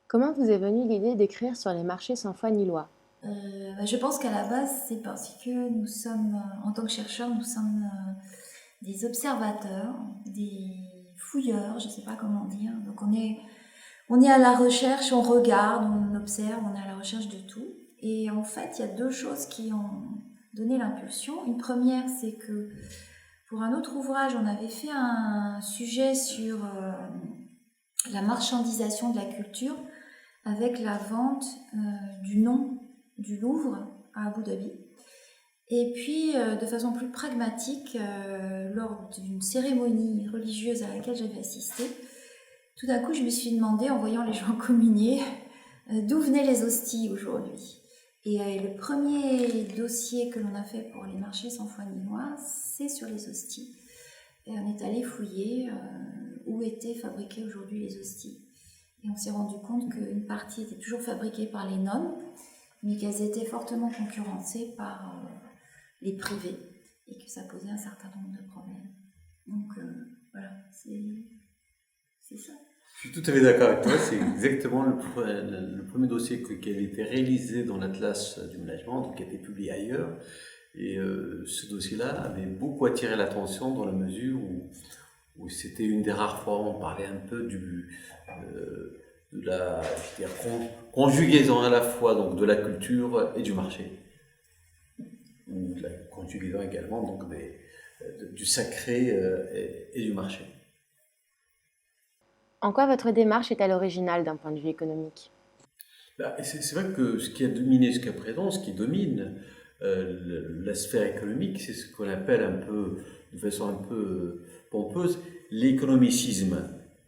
Comment vous est venue l'idée d'écrire sur les marchés sans foi ni loi? Je pense qu'à la base, c'est parce que nous sommes, en tant que chercheurs, nous sommes des observateurs, des fouilleurs, je ne sais pas comment dire. Donc on est à la recherche, on regarde, on observe, on est à la recherche de tout. Et en fait, il y a deux choses qui ont donné l'impulsion. Une première, c'est que pour un autre ouvrage, on avait fait un sujet sur la marchandisation de la culture avec la vente du nom du Louvre à Abu Dhabi. Et puis, de façon plus pragmatique, lors d'une cérémonie religieuse à laquelle j'avais assisté, tout d'un coup, je me suis demandé, en voyant les gens communier, d'où venaient les hosties aujourd'hui. Et le premier dossier que l'on a fait pour les marchés sans foi ni loi, c'est sur les hosties. Et on est allé fouiller où étaient fabriquées aujourd'hui les hosties. Et on s'est rendu compte qu'une partie était toujours fabriquée par les nonnes, mais qu'elles étaient fortement concurrencées par les privés et que ça posait un certain nombre de problèmes. Donc voilà, c'est ça. Je suis tout à fait d'accord avec toi, c'est exactement le premier dossier qui avait été réalisé dans l'Atlas du management, donc qui a été publié ailleurs. Et ce dossier-là avait beaucoup attiré l'attention dans la mesure où c'était une des rares fois où on parlait un peu de la conjugaison à la fois donc, de la culture et du marché. De la conjugaison également donc, du sacré et du marché. En quoi votre démarche est-elle originale d'un point de vue économique? C'est vrai que ce qui a dominé jusqu'à présent, ce qui domine la sphère économique, c'est ce qu'on appelle un peu, de façon un peu pompeuse, l'économicisme.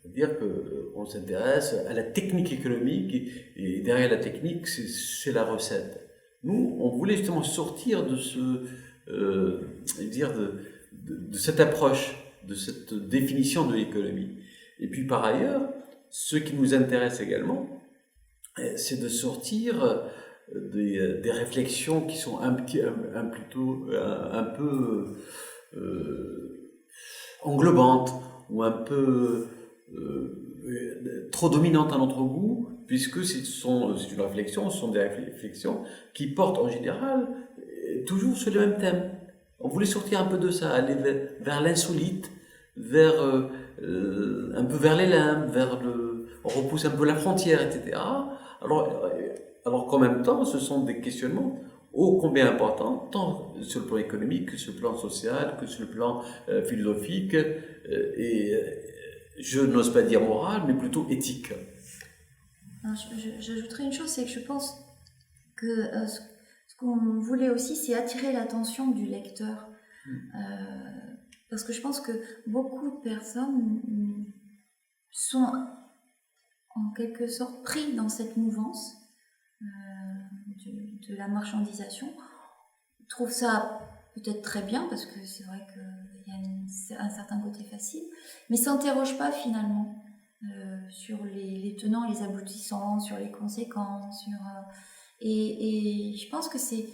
C'est-à-dire qu'on s'intéresse à la technique économique et derrière la technique, c'est la recette. Nous, on voulait justement sortir de de cette approche, de cette définition de l'économie. Et puis par ailleurs, ce qui nous intéresse également, c'est de sortir des réflexions qui sont un peu englobantes ou un peu trop dominantes à notre goût, puisque c'est une réflexion, ce sont des réflexions qui portent en général toujours sur le même thème. On voulait sortir un peu de ça, aller vers l'insolite, un peu vers les limbes, on repousse un peu la frontière, etc. Alors qu'en même temps, ce sont des questionnements ô combien importants, tant sur le plan économique que sur le plan social, que sur le plan philosophique, je n'ose pas dire moral, mais plutôt éthique. J'ajouterais une chose, c'est que je pense que ce qu'on voulait aussi, c'est attirer l'attention du lecteur. Parce que je pense que beaucoup de personnes sont en quelque sorte pris dans cette mouvance de la marchandisation, trouvent ça peut-être très bien parce que c'est vrai qu'il y a un certain côté facile, mais s'interrogent pas finalement sur les tenants et les aboutissants, sur les conséquences, et je pense que c'est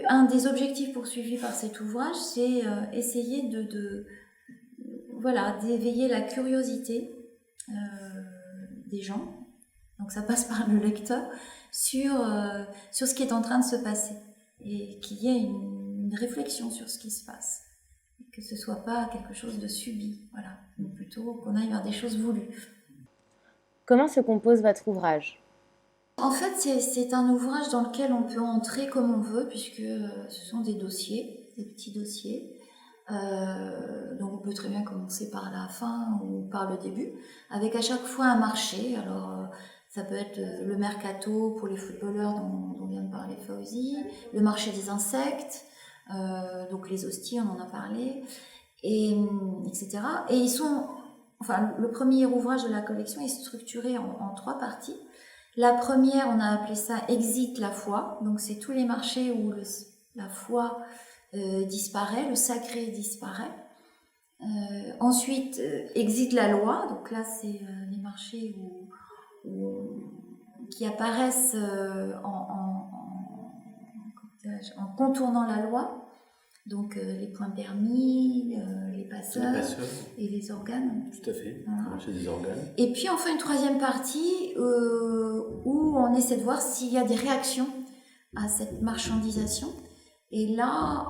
un des objectifs poursuivis par cet ouvrage, c'est essayer d'éveiller la curiosité des gens. Donc ça passe par le lecteur sur ce qui est en train de se passer et qu'il y ait une réflexion sur ce qui se passe. Et que ce ne soit pas quelque chose de subi, voilà, mais plutôt qu'on aille vers des choses voulues. Comment se compose votre ouvrage? En fait, c'est un ouvrage dans lequel on peut entrer comme on veut, puisque ce sont des dossiers, des petits dossiers. Donc on peut très bien commencer par la fin ou par le début, avec à chaque fois un marché. Alors ça peut être le mercato pour les footballeurs dont vient de parler Fauzi, le marché des insectes, donc les hosties, on en a parlé, etc. Et le premier ouvrage de la collection est structuré en 3 parties. La première, on a appelé ça Exit la foi, donc c'est tous les marchés où la foi disparaît, le sacré disparaît. Ensuite, Exit la loi, donc là c'est les marchés qui apparaissent en contournant la loi. Donc les points permis, les Les passeurs passeurs, et les organes. tout à fait, Voilà. le marché des organes. Et puis enfin une troisième partie où on essaie de voir s'il y a des réactions à cette marchandisation. Et là,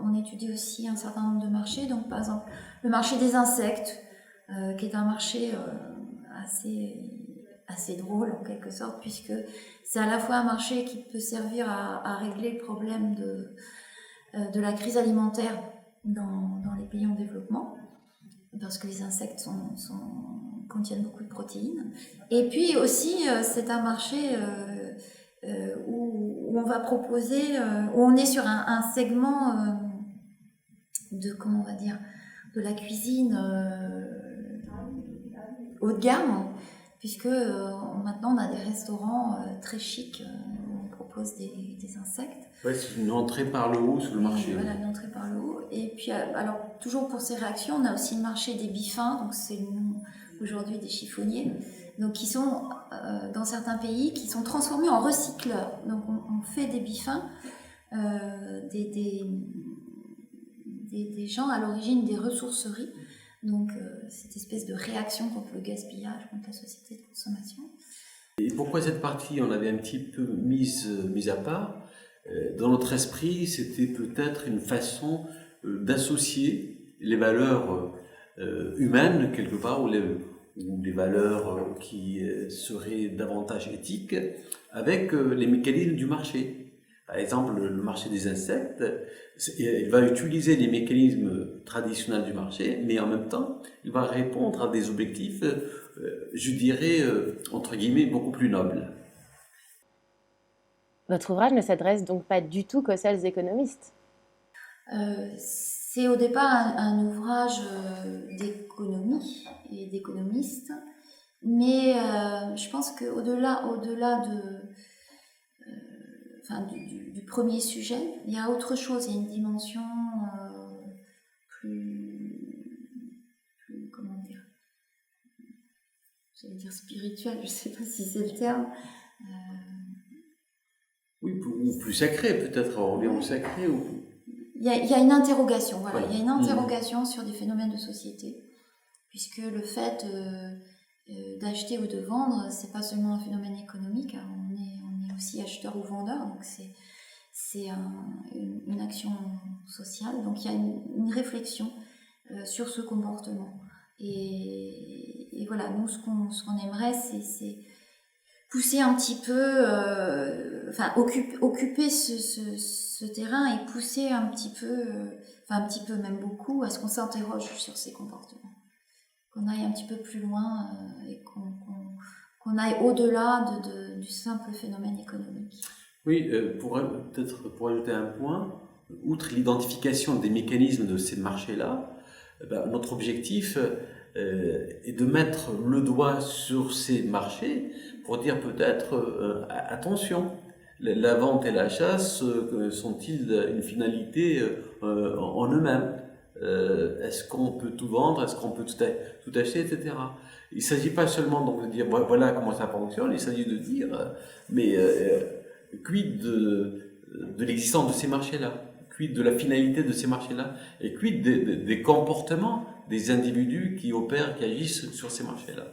on étudie aussi un certain nombre de marchés. Donc par exemple, le marché des insectes, qui est un marché assez drôle en quelque sorte, puisque c'est à la fois un marché qui peut servir à régler le problème de la crise alimentaire dans les pays en développement, parce que les insectes contiennent beaucoup de protéines. Et puis aussi, c'est un marché où on va proposer, où on est sur un segment comment on va dire, de la cuisine haut de gamme, puisque maintenant on a des restaurants très chics où on propose des insectes. Ouais, c'est une entrée par le haut sur le marché. Voilà, une entrée par le haut. Et puis, alors, toujours pour ces réactions, on a aussi le marché des bifins, donc c'est le nom aujourd'hui des chiffonniers, donc qui sont, dans certains pays, qui sont transformés en recycleurs. Donc on fait des bifins, des gens à l'origine des ressourceries, donc cette espèce de réaction contre le gaspillage, contre la société de consommation. Et pourquoi cette partie, on l'avait un petit peu mise à part? Dans notre esprit, c'était peut-être une façon d'associer les valeurs humaines, quelque part, ou les valeurs qui seraient davantage éthiques, avec les mécanismes du marché. Par exemple, le marché des insectes, il va utiliser les mécanismes traditionnels du marché, mais en même temps, il va répondre à des objectifs, je dirais, entre guillemets, beaucoup plus nobles. Votre ouvrage ne s'adresse donc pas du tout qu'aux seuls économistes. C'est au départ un ouvrage d'économie et d'économistes, mais je pense qu'au-delà du premier sujet, il y a autre chose, il y a une dimension comment dire, j'allais dire spirituelle, je ne sais pas si c'est le terme. Oui, ou plus sacré, peut-être, on revient au sacré. Il y a une interrogation, voilà. Voilà. Il y a une interrogation sur des phénomènes de société, puisque le fait d'acheter ou de vendre, c'est pas seulement un phénomène économique, hein, on est aussi acheteur ou vendeur, donc c'est une action sociale, donc il y a une réflexion sur ce comportement. Et voilà, nous ce qu'on aimerait, c'est pousser un petit peu, occuper ce terrain et pousser un petit peu, même beaucoup, à ce qu'on s'interroge sur ces comportements. Qu'on aille un petit peu plus loin et qu'on aille au-delà du simple phénomène économique. Oui, peut-être pour ajouter un point, outre l'identification des mécanismes de ces marchés-là, notre objectif est de mettre le doigt sur ces marchés pour dire peut-être attention, la vente et l'achat sont-ils une finalité en eux-mêmes? Est-ce qu'on peut tout vendre? Est-ce qu'on peut tout acheter, etc. Il ne s'agit pas seulement donc, de dire voilà comment ça fonctionne, il s'agit de dire mais quid de l'existence de ces marchés-là? Quid de la finalité de ces marchés-là? Et quid des comportements des individus qui opèrent, qui agissent sur ces marchés-là?